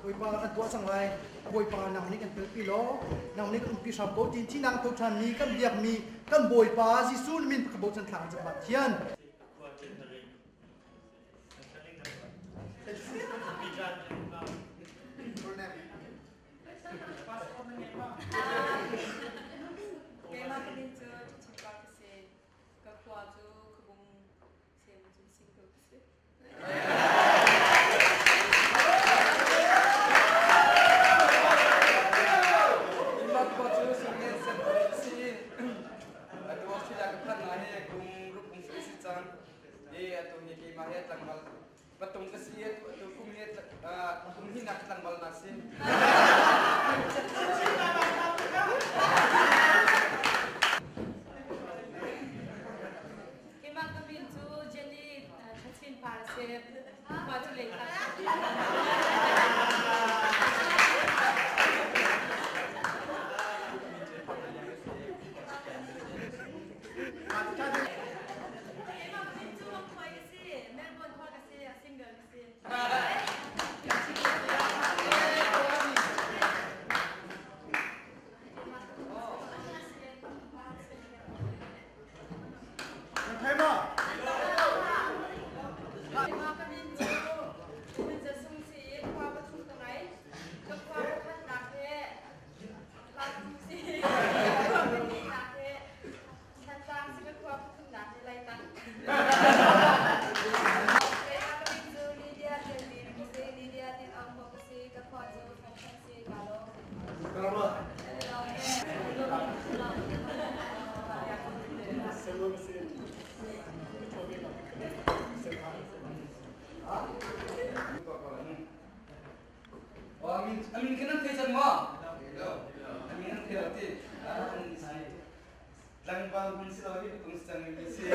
Hoi pa kan tua sang lai hoi pa nang ni kan pilo nang ni kan pisap ko tin tinang to than ni kan biak mi kan boi pa si sun min ka bo chan thang cha bat hian Patung kesiat tu kumit kumhinak lang balnasin. Kemang kami tu jadi kecil parasep baju lekar. Amin kena tejan mo. Amin ang terati. Lang ba pun sila ni kung sa ni si.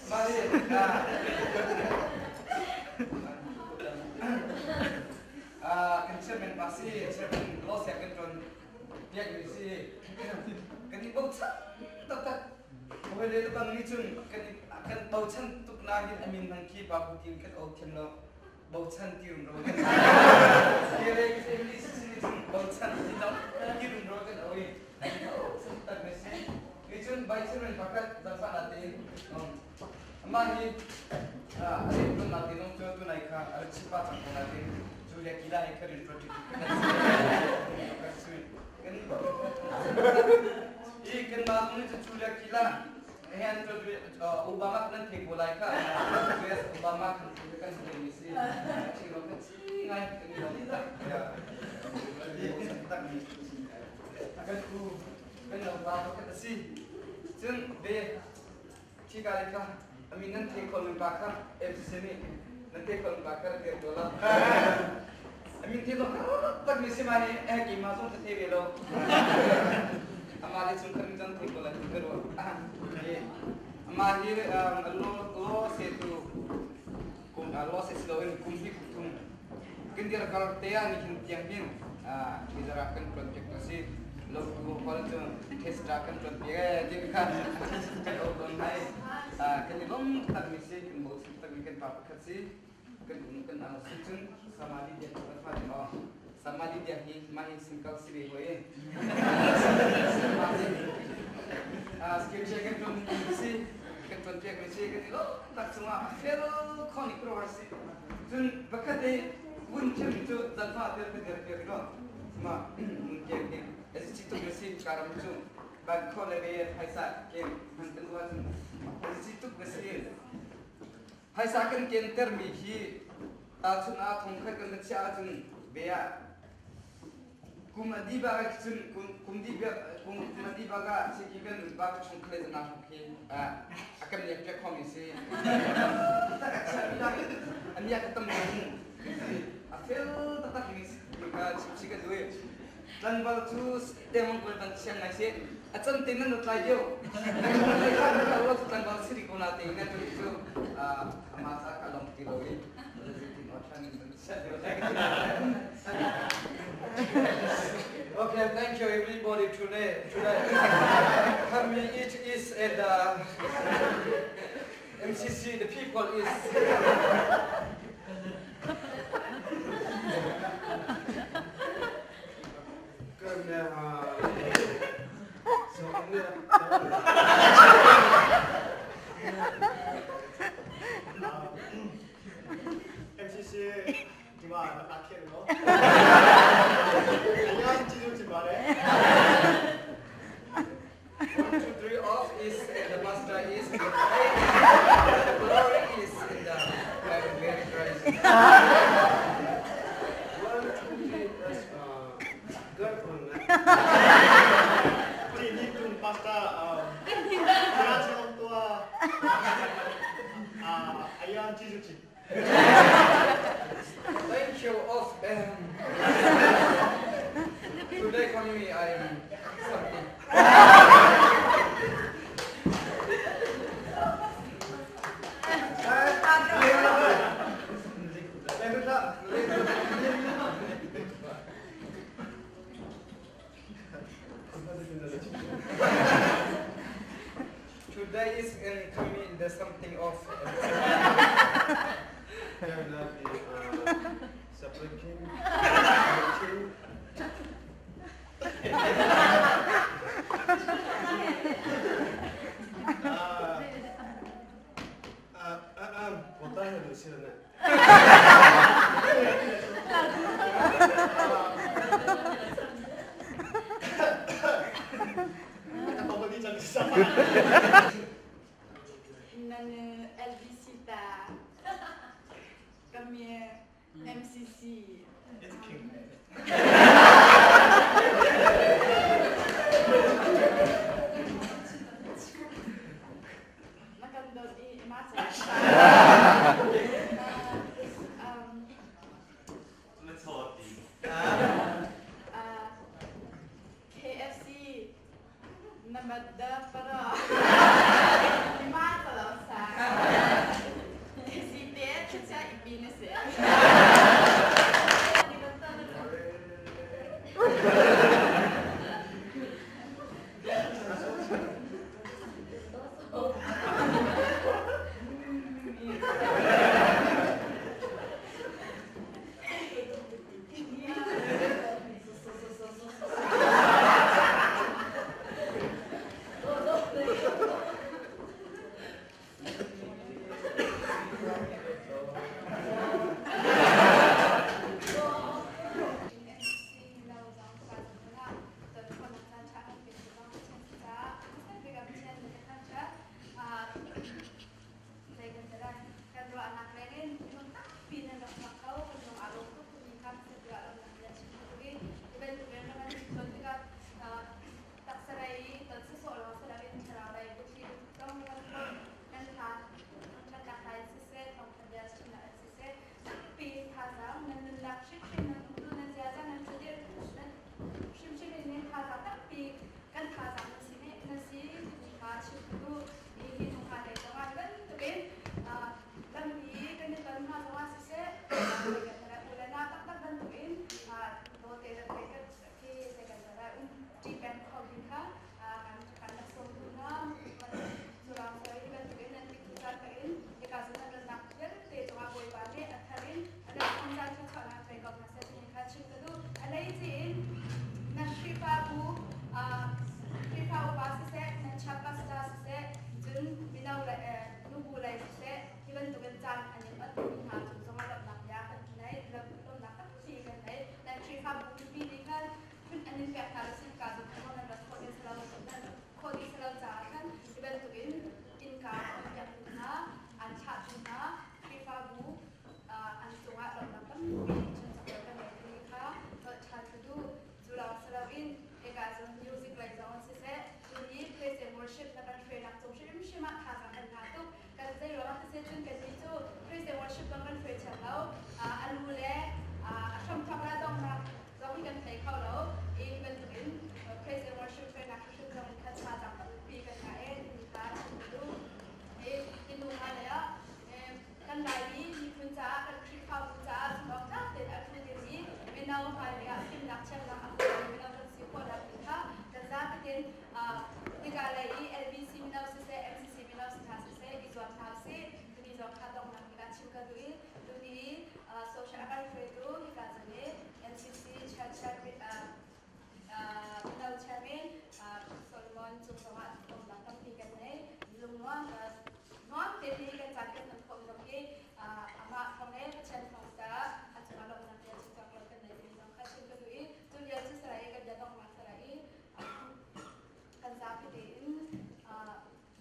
Mari. Kan masih cermin los ya kan dia ni si. Kan ni bau tak. Boleh tu bang ni cun kan bau chan tuk nahin amin nang ki babu kin kan au kem lo. Bautan tirum rogan. Kira ini sini bautan tirum tirum rogan. Oi, tak mesti. Icun baik semen pakat dasar nanti. Amahi, ada pun nanti nong tu naik ka, ada cepat sampai nanti. Julia gila ekor introduce. Ikan malam ni Julia gila. Yang tu Obama kan tek boleh ka. Obama kan sendiri misi. Ciro kan ngai kan ya. Tak ni. Akan tu kan Obama kan si. Jun be cika leka. Amin kan tek kolon bakar FC ni. Nanti kolon bakar ke dola. Amin tek tak misi mani gimana tu tek belo. हमारे सुनकर मिलन थे बोला करो ये हमारे लो से तो लो से स्लोवन कुंभी कुम किंदिर करते हैं निकिन tiangin इधर akan project nasi lo kalau tu test akan project jadi kan kalau hai kan lom tak misi kan bos tak mungkin apa kasi kan mungkin anak susun sama dia apa dia Samadi dia hi mahin singkal siri hoye. Skill check kan si kan check ni si kan itu tak semua fail konik proversi. Jun bakade buncem itu tanpa ada terjadi kan. Semua mungkin esi situ bersih karam jun bag kole be haisa kem hanten dua jun esi situ bersih haisa kan kenter mi hi tajun a thongkai kan cia jun bea kumadi baga jun kumadi baga sekian baga thongkai jun a thongkai akan dia plek komisi tak akan ania ketemu afel tetap ini jika dua dan baru demon kulban siang nasi acan tenan utlai jauh kalau dan baru sih dikunati kan itu masa kalau tiloi Okay, thank you everybody today. Kami it is at MCC. The people is. MCC gimana akhir lo? Yang cium ciumare. 1, 2, 3 off is the master is the glory is in the very Christ. 1, 2, 3 that's girlfriend. Ini pun pasta. Orang tua. Ayam cium cium. Thank you of today coming I am something. Today is in coming there's something of Nana Elvisita, kami MCC. It's king. Nakandot i masa. Let's hold it. KFC namada para masa daw sa si Ted sa ibinase. minau pai ga kim nak chan na aku minau kan si ko da pita kan za tin digalai LBC minau se MCC minau se thas se izwan thas se ni zo kha dong na ga chim ka dui duni social affairs tu ni ka jane MCC chat minau chairman Solomon Chungsawa tom na tam ti kan nei lungwa non te ni kan chat kan thom dong ke ama thong nei chan thong ta achma lo na te chu tak kan nei ni nang kha chin ka dui tu ya chu sarai kan ja dong ma sarai kan za phi tin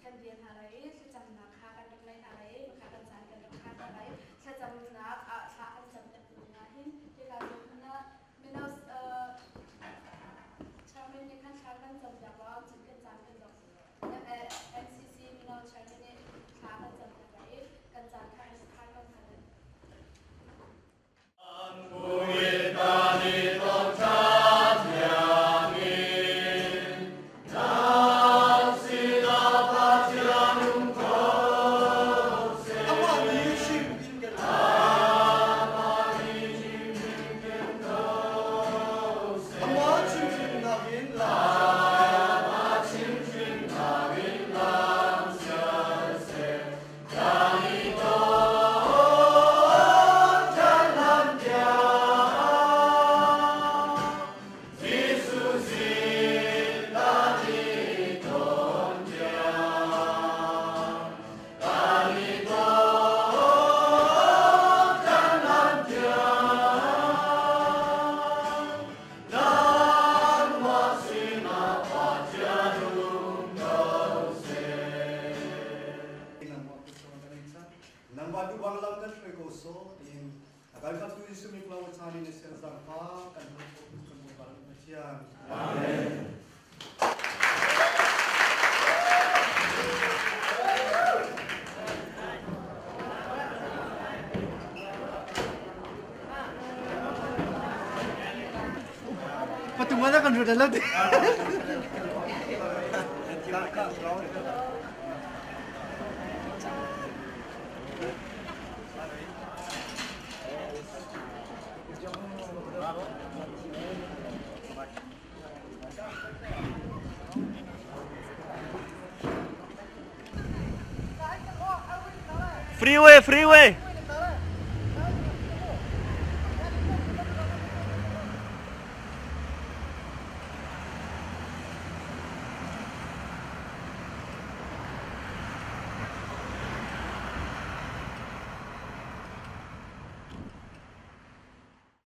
kan dian harai chu cham na kha kan dong nei harai kha kan san kan dong kha harai cha cham na kha kan cham ta na hin ke ka na minus chairman ni kan kha kan cham ja ba chin kan san kan dong MCC minus chairman ni kha kan cham ta bai kan san kha kan harai Patungan kan sudah lagi. Freeway, freeway.